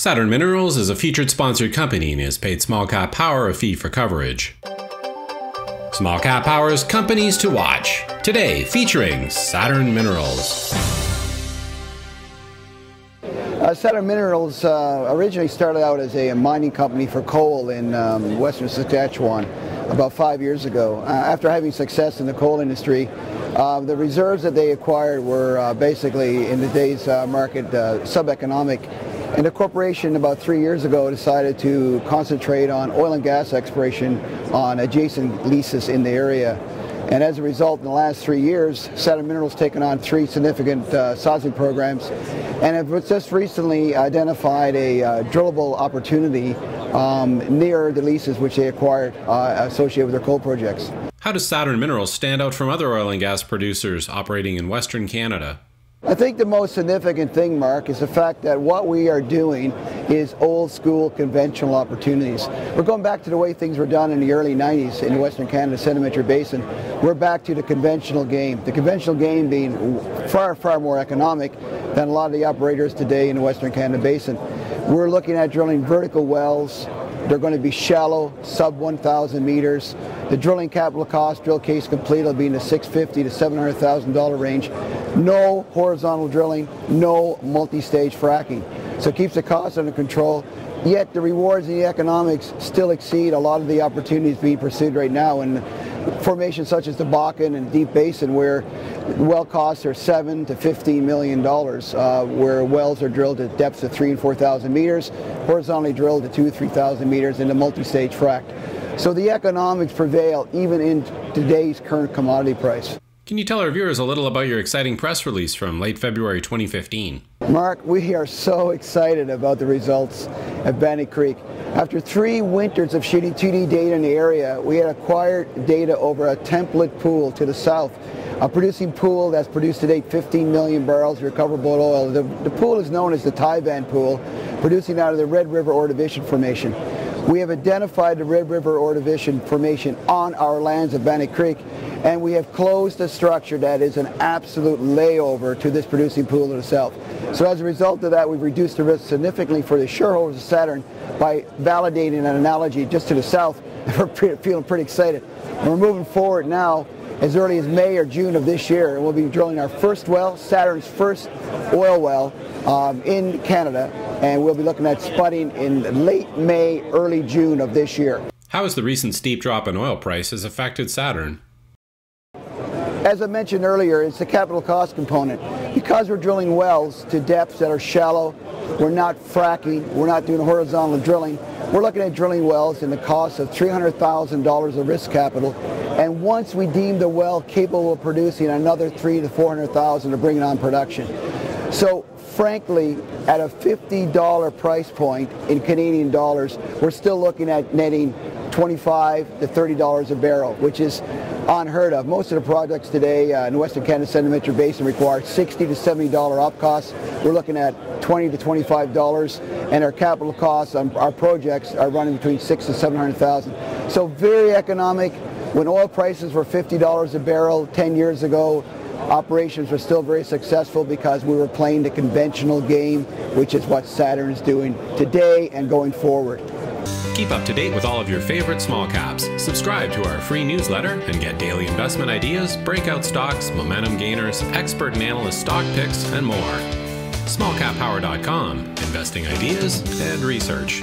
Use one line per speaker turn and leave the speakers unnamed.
Saturn Minerals is a featured sponsored company and has paid Small Cap Power a fee for coverage. Small Cap Power's companies to watch. Today, featuring Saturn Minerals.
Saturn Minerals originally started out as a mining company for coal in western Saskatchewan about 5 years ago. After having success in the coal industry, the reserves that they acquired were basically, in today's market, sub-economic. And the corporation about 3 years ago decided to concentrate on oil and gas exploration on adjacent leases in the area. And as a result, in the last 3 years, Saturn Minerals has taken on 3 significant seismic programs and have just recently identified a drillable opportunity near the leases which they acquired associated with their coal projects.
How does Saturn Minerals stand out from other oil and gas producers operating in Western Canada?
I think the most significant thing, Mark, is the fact that what we are doing is old school conventional opportunities. We're going back to the way things were done in the early 90s in the Western Canada Sedimentary Basin. We're back to the conventional game. The conventional game being far, far more economic than a lot of the operators today in the Western Canada Basin. We're looking at drilling vertical wells. They're going to be shallow, sub 1,000 meters. The drilling capital cost, drill case complete, will be in the $650,000 to $700,000 range. No horizontal drilling, no multi-stage fracking. So it keeps the cost under control, yet the rewards and the economics still exceed a lot of the opportunities being pursued right now in formations such as the Bakken and Deep Basin, where well costs are $7 to $15 million, where wells are drilled at depths of 3,000 and 4,000 meters, horizontally drilled at 2,000 to 3,000 meters in a multi-stage frac. So the economics prevail even in today's current commodity price.
Can you tell our viewers a little about your exciting press release from late February 2015?
Mark, we are so excited about the results at Bannock Creek. After 3 winters of shooting 2D data in the area, we had acquired data over a template pool to the south, a producing pool that's produced to date 15 million barrels of recoverable oil. The pool is known as the Taiban Pool, producing out of the Red River Ordovician Formation. We have identified the Red River Ordovician Formation on our lands at Bannock Creek, and we have closed a structure that is an absolute layover to this producing pool to the south. So as a result of that, we've reduced the risk significantly for the shareholders of Saturn by validating an analogy just to the south. We're feeling pretty excited. And we're moving forward now as early as May or June of this year, and we'll be drilling our first well, Saturn's first oil well in Canada, and we'll be looking at spudding in late May, early June of this year.
How has the recent steep drop in oil prices affected Saturn?
As I mentioned earlier, it's the capital cost component. Because we're drilling wells to depths that are shallow, we're not fracking, we're not doing horizontal drilling, we're looking at drilling wells in the cost of $300,000 of risk capital, and once we deem the well capable of producing another $300,000 to $400,000 to bring it on production. So frankly, at a $50 price point in Canadian dollars, we're still looking at netting $25 to $30 a barrel, which is unheard of. Most of the projects today in the Western Canada Sedimentary Basin require $60 to $70 op costs. We're looking at $20 to $25, and our capital costs on our projects are running between $600,000 to $700,000. So very economic. When oil prices were $50 a barrel 10 years ago, operations were still very successful because we were playing the conventional game, which is what Saturn is doing today and going forward.
Keep up to date with all of your favorite small caps. Subscribe to our free newsletter and get daily investment ideas, breakout stocks, momentum gainers, expert and analyst stock picks, and more. SmallCapPower.com, investing ideas and research.